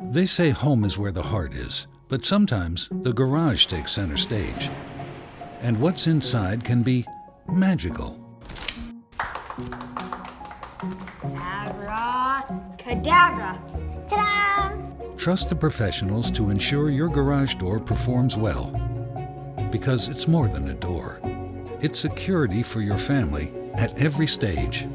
They say home is where the heart is, but sometimes the garage takes center stage. And what's inside can be magical. Abracadabra! Ta-da! Trust the professionals to ensure your garage door performs well. Because it's more than a door. It's security for your family at every stage.